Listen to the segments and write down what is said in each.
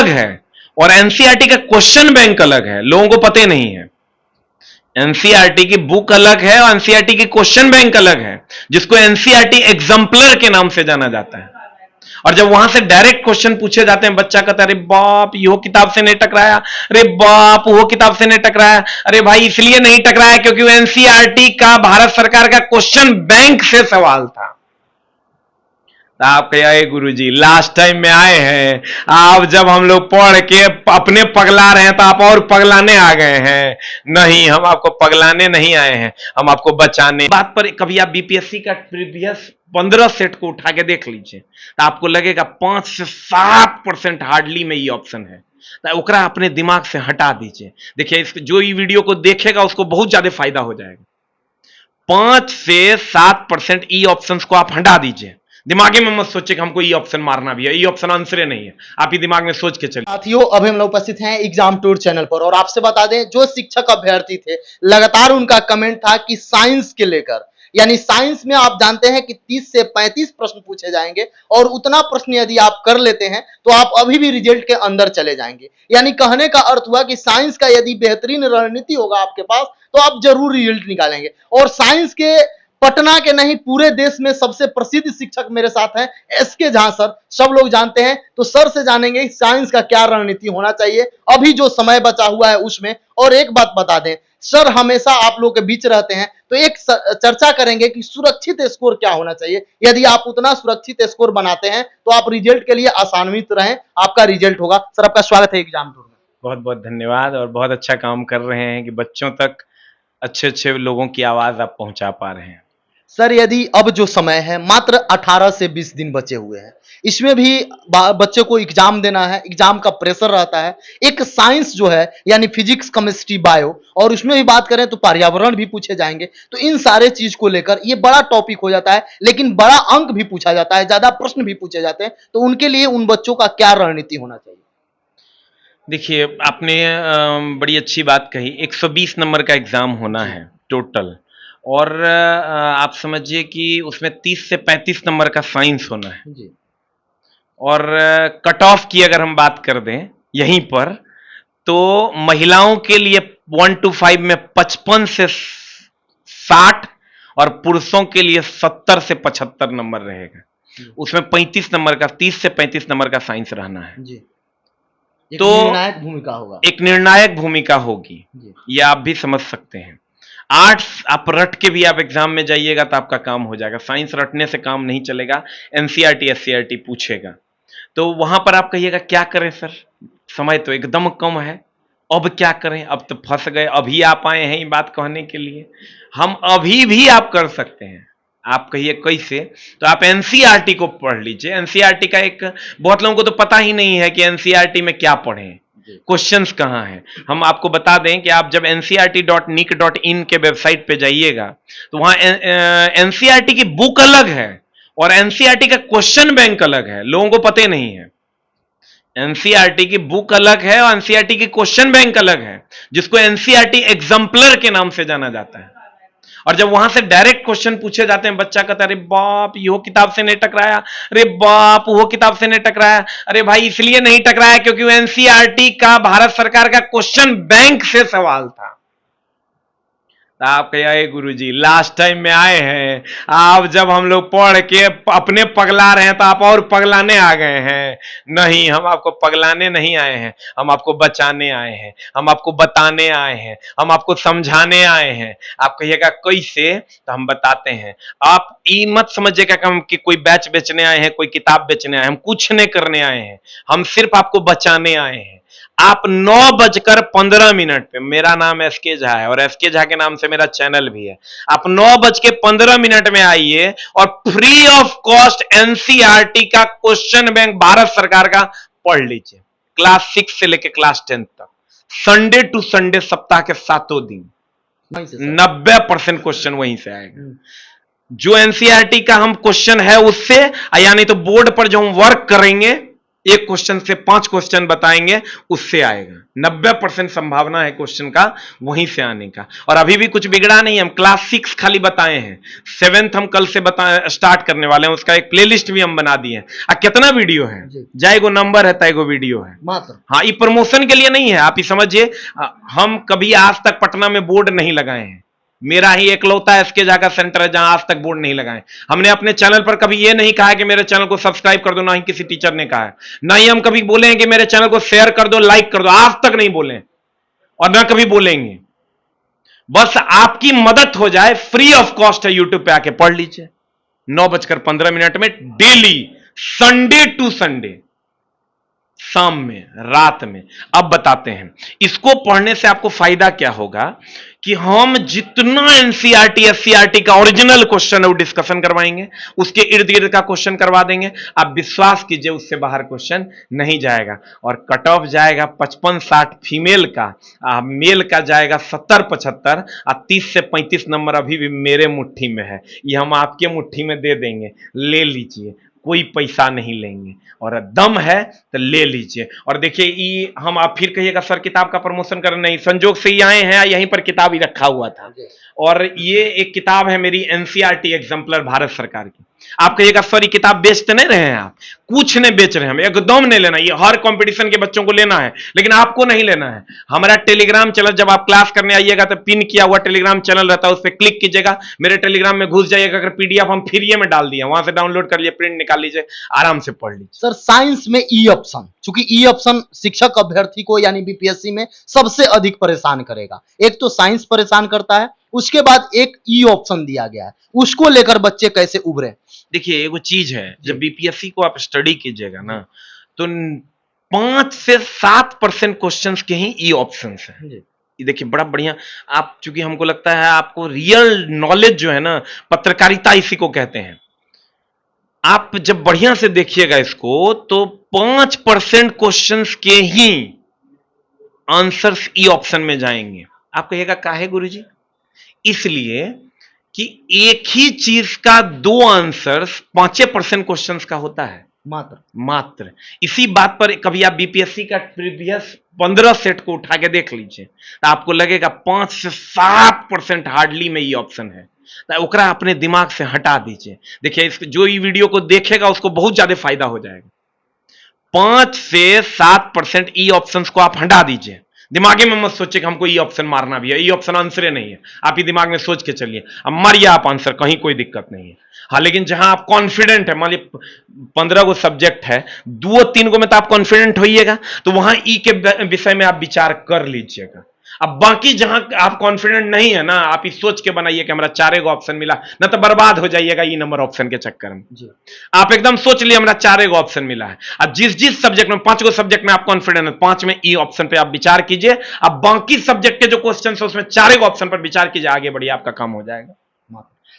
अलग है और एनसीईआरटी का क्वेश्चन बैंक अलग है, लोगों को पता नहीं है। एनसीईआरटी की बुक अलग है और एनसीईआरटी की क्वेश्चन बैंक अलग है, जिसको एनसीईआरटी एग्जाम्पलर के नाम से जाना जाता है। और जब वहां से डायरेक्ट क्वेश्चन पूछे जाते हैं, बच्चा कहता है अरे बाप यो किताब से नहीं टकराया, अरे बाप वो किताब से नहीं टकराया, अरे भाई इसलिए नहीं टकराया क्योंकि वो एनसीईआरटी का भारत सरकार का क्वेश्चन बैंक से सवाल था। आप कहे गुरुजी लास्ट टाइम में आए हैं, आप जब हम लोग पढ़ के अपने पगला रहे हैं तो आप और पगलाने आ गए हैं। नहीं, हम आपको पगलाने नहीं आए हैं, हम आपको बचाने। बात पर कभी आप बीपीएससी का प्रीवियस 15 सेट को उठा के देख लीजिए तो आपको लगेगा 5 से 7% हार्डली में ये ऑप्शन है। तो ओकरा अपने दिमाग से हटा दीजिए। देखिए जो ये वीडियो को देखेगा उसको बहुत ज्यादा फायदा हो जाएगा। 5 से 7% ई ऑप्शन को आप हटा दीजिए। दिमाग में मत सोचिए कि हमको ये ऑप्शन मारना भी है, ये ऑप्शन आंसर नहीं है, आप ही दिमाग में सोच के चलिए। साथियों, अभी हम लोग उपस्थित हैं एग्जाम टूर चैनल पर और आपसे बता दें जो शिक्षक अभ्यर्थी थे लगातार उनका कमेंट था कि साइंस के लेकर, यानी साइंस में आप जानते हैं कि 30 से 35 प्रश्न पूछे जाएंगे और उतना प्रश्न यदि आप कर लेते हैं तो आप अभी भी रिजल्ट के अंदर चले जाएंगे। यानी कहने का अर्थ हुआ कि साइंस का यदि बेहतरीन रणनीति होगा आपके पास तो आप जरूर रिजल्ट निकालेंगे। और साइंस के पटना के नहीं पूरे देश में सबसे प्रसिद्ध शिक्षक मेरे साथ हैं एसके झा सर, सब लोग जानते हैं। तो सर से जानेंगे साइंस का क्या रणनीति होना चाहिए अभी जो समय बचा हुआ है उसमें। और एक बात बता दें, सर हमेशा आप लोग के बीच रहते हैं तो एक चर्चा करेंगे कि सुरक्षित स्कोर क्या होना चाहिए। यदि आप उतना सुरक्षित स्कोर बनाते हैं तो आप रिजल्ट के लिए आसान्वित रहें, आपका रिजल्ट होगा। सर आपका स्वागत है एग्जाम टूर में। बहुत बहुत धन्यवाद और बहुत अच्छा काम कर रहे हैं कि बच्चों तक अच्छे अच्छे लोगों की आवाज आप पहुंचा पा रहे हैं। सर यदि अब जो समय है मात्र 18 से 20 दिन बचे हुए हैं, इसमें भी बच्चे को एग्जाम देना है, एग्जाम का प्रेशर रहता है। एक साइंस जो है यानी फिजिक्स केमिस्ट्री बायो, और उसमें भी बात करें तो पर्यावरण भी पूछे जाएंगे। तो इन सारे चीज को लेकर ये बड़ा टॉपिक हो जाता है, लेकिन बड़ा अंक भी पूछा जाता है, ज्यादा प्रश्न भी पूछे जाते हैं। तो उनके लिए उन बच्चों का क्या रणनीति होना चाहिए? देखिए आपने बड़ी अच्छी बात कही। 120 नंबर का एग्जाम होना है टोटल, और आप समझिए कि उसमें 30 से 35 नंबर का साइंस होना है जी। और कट ऑफ की अगर हम बात कर दें यहीं पर तो महिलाओं के लिए 1 to 5 में 55 से 60 और पुरुषों के लिए 70 से 75 नंबर रहेगा। उसमें 35 नंबर का 30 से 35 नंबर का साइंस रहना है जी। एक तो निर्णायक भूमिका होगा, एक निर्णायक भूमिका होगी, ये आप भी समझ सकते हैं। आर्ट्स आप रट के भी आप एग्जाम में जाइएगा तो आपका काम हो जाएगा, साइंस रटने से काम नहीं चलेगा, एनसीईआरटी एससीईआरटी पूछेगा। तो वहां पर आप कहिएगा क्या करें सर, समय तो एकदम कम है, अब क्या करें, अब तो फंस गए। अभी आप आए हैं ये बात कहने के लिए, हम अभी भी आप कर सकते हैं। आप कहिए कैसे, तो आप एनसीईआरटी को पढ़ लीजिए। एनसीईआरटी का एक बहुत लोगों को तो पता ही नहीं है कि एनसीईआरटी में क्या पढ़ें, क्वेश्चंस कहां हैं। हम आपको बता दें कि आप जब ncrt.nic.in के वेबसाइट पे जाइएगा तो वहां एनसीईआरटी की बुक अलग है और एनसीईआरटी का क्वेश्चन बैंक अलग है, लोगों को पता नहीं है। एनसीईआरटी की बुक अलग है और एनसीईआरटी की क्वेश्चन बैंक अलग है, जिसको एनसीईआरटी एग्जाम्पलर के नाम से जाना जाता है। और जब वहां से डायरेक्ट क्वेश्चन पूछे जाते हैं, बच्चा कहता है अरे बाप यो किताब से नहीं टकराया, अरे बाप वो किताब से नहीं टकराया, अरे भाई इसलिए नहीं टकराया क्योंकि वो एनसीईआरटी का भारत सरकार का क्वेश्चन बैंक से सवाल था। आप कहे गुरुजी लास्ट टाइम में आए हैं, आप जब हम लोग पढ़ के अपने पगला रहे हैं तो आप और पगलाने आ गए हैं। नहीं, हम आपको पगलाने नहीं आए हैं, हम आपको बचाने आए हैं, हम आपको बताने आए हैं, हम आपको समझाने आए हैं। आप कहिएगा कैसे, तो हम बताते हैं। आप ये मत समझिएगा कि हम कि कोई बैच बेचने आए हैं, कोई किताब बेचने आए हैं, हम कुछ नहीं करने आए हैं, हम सिर्फ आपको बचाने आए हैं। आप 9:15 पे, मेरा नाम एसके झा है और एसके झा के नाम से मेरा चैनल भी है, आप 9:15 में आइए और फ्री ऑफ कॉस्ट एनसीईआरटी का क्वेश्चन बैंक भारत सरकार का पढ़ लीजिए, क्लास 6 से लेकर क्लास 10 तक, संडे टू संडे, सप्ताह के 7 दिन। 90% क्वेश्चन वहीं से आएगा। जो एनसीईआरटी का हम क्वेश्चन है उससे, यानी तो बोर्ड पर जो हम वर्क करेंगे एक क्वेश्चन से 5 क्वेश्चन बताएंगे, उससे आएगा। 90% संभावना है क्वेश्चन का वहीं से आने का। और अभी भी कुछ बिगड़ा नहीं, हम क्लास 6 खाली बताए हैं, 7th हम कल से स्टार्ट करने वाले हैं, उसका एक प्लेलिस्ट भी हम बना दिए हैं। कितना वीडियो है, जाएगो नंबर है, तैगो वीडियो है मात्र। हाँ, ये प्रमोशन के लिए नहीं है, आप ही समझिए। हम कभी आज तक पटना में बोर्ड नहीं लगाए हैं, मेरा ही एकलौता एसके जाकर सेंटर है जहां आज तक बोर्ड नहीं लगाए। हमने अपने चैनल पर कभी यह नहीं कहा है कि मेरे चैनल को सब्सक्राइब कर दो, ना ही किसी टीचर ने कहा है, ना ही हम कभी बोले हैं कि मेरे चैनल को शेयर कर दो, लाइक कर दो, आज तक नहीं बोले और ना कभी बोलेंगे। बस आपकी मदद हो जाए, फ्री ऑफ कॉस्ट है, यूट्यूब पे आके पढ़ लीजिए 9:15 में डेली, संडे टू संडे, शाम में, रात में। अब बताते हैं इसको पढ़ने से आपको फायदा क्या होगा कि हम जितना एनसीईआरटी एससीईआरटी का ओरिजिनल क्वेश्चन है वो डिस्कशन करवाएंगे, उसके इर्द गिर्द का क्वेश्चन करवा देंगे। आप विश्वास कीजिए उससे बाहर क्वेश्चन नहीं जाएगा। और कट ऑफ जाएगा 55-60 फीमेल का, मेल का जाएगा 70-75, और 30 से 35 नंबर अभी भी मेरे मुट्ठी में है, ये हम आपके मुट्ठी में दे देंगे, ले लीजिए, कोई पैसा नहीं लेंगे, और दम है तो ले लीजिए। और देखिए ये हम, आप फिर कहिएगा सर किताब का प्रमोशन कर, नहीं, संजोग से ही आए हैं, यहीं पर किताब ही रखा हुआ था। और ये एक किताब है मेरी एनसीईआरटी एग्जाम्पलर भारत सरकार की। आप कहिएगा सर ये किताब बेचते नहीं रहे हैं, आप कुछ नहीं बेच रहे हैं, हम एकदम नहीं लेना, ये हर कंपटीशन के बच्चों को लेना है, लेकिन आपको नहीं लेना है। हमारा टेलीग्राम चैनल, जब आप क्लास करने आइएगा तो पिन किया हुआ टेलीग्राम चैनल रहता है, उस पर क्लिक कीजिएगा, मेरे टेलीग्राम में घुस जाइएगा, अगर पीडीएफ हम फ्री में डाल दिए, वहां से डाउनलोड कर लीजिए, प्रिंट निकाल लीजिए, आराम से पढ़ लीजिए। सर साइंस में ई ऑप्शन, चूंकि ई ऑप्शन शिक्षक अभ्यर्थी को यानी बीपीएससी में सबसे अधिक परेशान करेगा। एक तो साइंस परेशान करता है, उसके बाद एक ई ऑप्शन दिया गया है, उसको लेकर बच्चे कैसे उभरे? देखिए एगो चीज है, जब बीपीएससी को आप स्टडी कीजिएगा ना, तो 5 से 7% क्वेश्चन के ही ई ऑप्शन हैं। ये देखिए बड़ा बढ़िया, आप चूंकि हमको लगता है आपको रियल नॉलेज जो है ना, पत्रकारिता इसी को कहते हैं, आप जब बढ़िया से देखिएगा इसको तो 5% क्वेश्चंस के ही आंसर्स ई ऑप्शन में जाएंगे। आप कहिएगा काहे गुरुजी? इसलिए कि एक ही चीज का 2 आंसर्स 5% क्वेश्चंस का होता है, मात्र। इसी बात पर कभी आप बीपीएससी का प्रीवियस 15 सेट को उठा के देख लीजिए, तो आपको लगेगा 5 से 7% हार्डली में ये ऑप्शन है। तो ओकरा अपने दिमाग से हटा दीजिए। देखिए जो ये वीडियो को देखेगा उसको बहुत ज्यादा फायदा हो जाएगा। 5 से 7% ई ऑप्शंस को आप हटा दीजिए। दिमागी में मत सोचिए कि हमको ये ऑप्शन मारना भी है, ये ऑप्शन आंसर नहीं है, आप ही दिमाग में सोच के चलिए, अब मारिए आप आंसर, कहीं कोई दिक्कत नहीं है। हाँ, लेकिन जहां आप कॉन्फिडेंट है, मान लीजिए 15 गो सब्जेक्ट है, 2-3 गो में तो आप कॉन्फिडेंट होइएगा, तो वहां ई के विषय में आप विचार कर लीजिएगा। अब बाकी जहां आप कॉन्फिडेंट नहीं है ना, आप इस सोच के बनाइए कि हमारा 4 गो ऑप्शन मिला, ना तो बर्बाद हो जाइएगा ई नंबर ऑप्शन के चक्कर में जी। आप एकदम सोच लिए हमारा 4 गो ऑप्शन मिला है। अब जिस सब्जेक्ट में 5 गो सब्जेक्ट में आप कॉन्फिडेंट है, 5 में ई ऑप्शन पे आप विचार कीजिए। अब बाकी सब्जेक्ट के जो क्वेश्चन है उसमें 4 गो ऑप्शन पर विचार कीजिए, आगे बढ़िए, आपका काम हो जाएगा।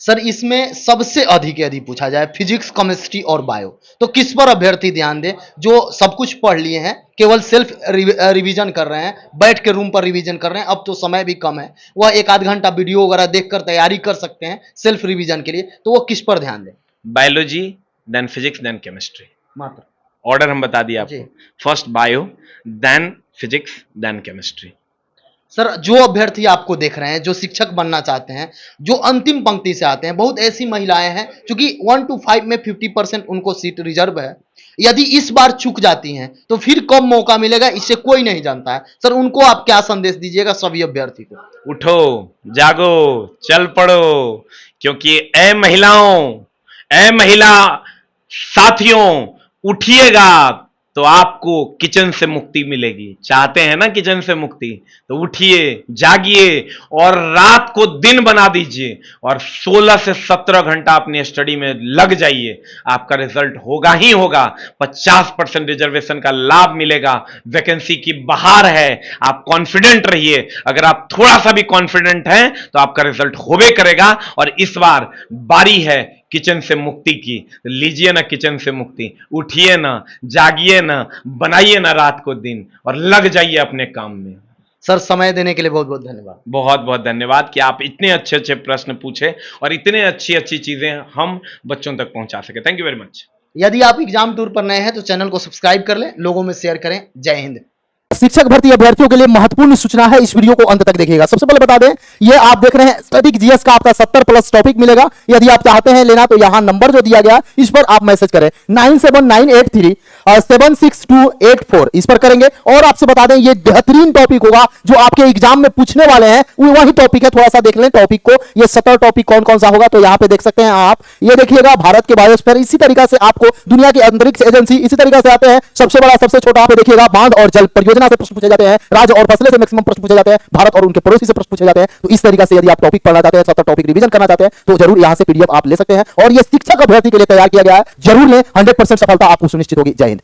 सर इसमें सबसे अधिक यदि पूछा जाए फिजिक्स, केमिस्ट्री और बायो, तो किस पर अभ्यर्थी ध्यान दे? जो सब कुछ पढ़ लिए हैं, केवल सेल्फ रिवीजन कर रहे हैं, बैठ के रूम पर रिवीजन कर रहे हैं, अब तो समय भी कम है, वह 1-8 घंटा वीडियो वगैरह देखकर तैयारी कर सकते हैं सेल्फ रिवीजन के लिए, तो वो किस पर ध्यान दें? Biology, then physics, then chemistry, मात्र। ऑर्डर हम बता दिया आपको, first bio, then physics, then chemistry. Sir जो अभ्यर्थी आपको देख रहे हैं, जो शिक्षक बनना चाहते हैं, जो अंतिम पंक्ति से आते हैं, बहुत ऐसी महिलाएं हैं क्योंकि 1 to 5 में 50% उनको सीट रिजर्व है, यदि इस बार चूक जाती हैं तो फिर कब मौका मिलेगा, इससे कोई नहीं जानता है। सर उनको आप क्या संदेश दीजिएगा सभी अभ्यर्थी को? उठो, जागो, चल पड़ो, क्योंकि ए महिलाओं, ए महिला साथियों, उठिएगा तो आपको किचन से मुक्ति मिलेगी। चाहते हैं ना किचन से मुक्ति, तो उठिए, जागिए और रात को दिन बना दीजिए और 16 से 17 घंटा अपनी स्टडी में लग जाइए। आपका रिजल्ट होगा ही होगा। 50% रिजर्वेशन का लाभ मिलेगा, वैकेंसी की बहार है, आप कॉन्फिडेंट रहिए। अगर आप थोड़ा सा भी कॉन्फिडेंट हैं तो आपका रिजल्ट होबे करेगा। और इस बार बारी है किचन से मुक्ति की, लीजिए ना किचन से मुक्ति, उठिए ना, जागिए ना, बनाइए ना रात को दिन और लग जाइए अपने काम में। सर समय देने के लिए बहुत बहुत धन्यवाद। बहुत बहुत धन्यवाद कि आप इतने अच्छे अच्छे प्रश्न पूछे और इतने अच्छी अच्छी चीजें हम बच्चों तक पहुंचा सके। Thank you very much. यदि आप एग्जाम टूर पर नए हैं तो चैनल को सब्सक्राइब कर लें, लोगों में शेयर करें। जय हिंद। शिक्षक भर्ती अभ्यर्थियों के लिए महत्वपूर्ण सूचना है, इस वीडियो को अंत तक देखिएगा। सबसे पहले बता दें, ये आप देख रहे हैं स्टैटिक जीएस का आपका 70+ टॉपिक मिलेगा। यदि आप चाहते हैं लेना तो यहां नंबर जो दिया गया इस पर आप मैसेज करें 9798376284 इस पर करेंगे। और आपसे बता दें ये बेहतरीन टॉपिक होगा जो आपके एग्जाम में पूछने वाले हैं, वही टॉपिक है। थोड़ा सा देख लें टॉपिक को, ये 70 टॉपिक कौन कौन सा होगा तो यहां पे देख सकते हैं आप। ये देखिएगा भारत के बायोस्फीयर, इसी तरीके से आपको दुनिया की अंतरिक्ष एजेंसी, इसी तरीके से आते हैं सबसे बड़ा सबसे छोटा। आप देखिएगा बांध और जल परियोजना से प्रश्न पूछे जाते हैं, राज्य और फसलें से मैक्सिमम प्रश्न पूछे जाते हैं, भारत और उनके पड़ोसी से प्रश्न पूछे जाते हैं। तो इस तरीके से यदि आप टॉपिक पढ़ना चाहते हैं, 70 टॉपिक रिवीजन करना चाहते हैं तो जरूर यहां से पीडीएफ आप ले सकते हैं। और ये शिक्षक अभ्यर्थी के लिए तैयार किया गया है, जरूर लें, 100% सफलता आपको सुनिश्चित होगी। जय हिंद।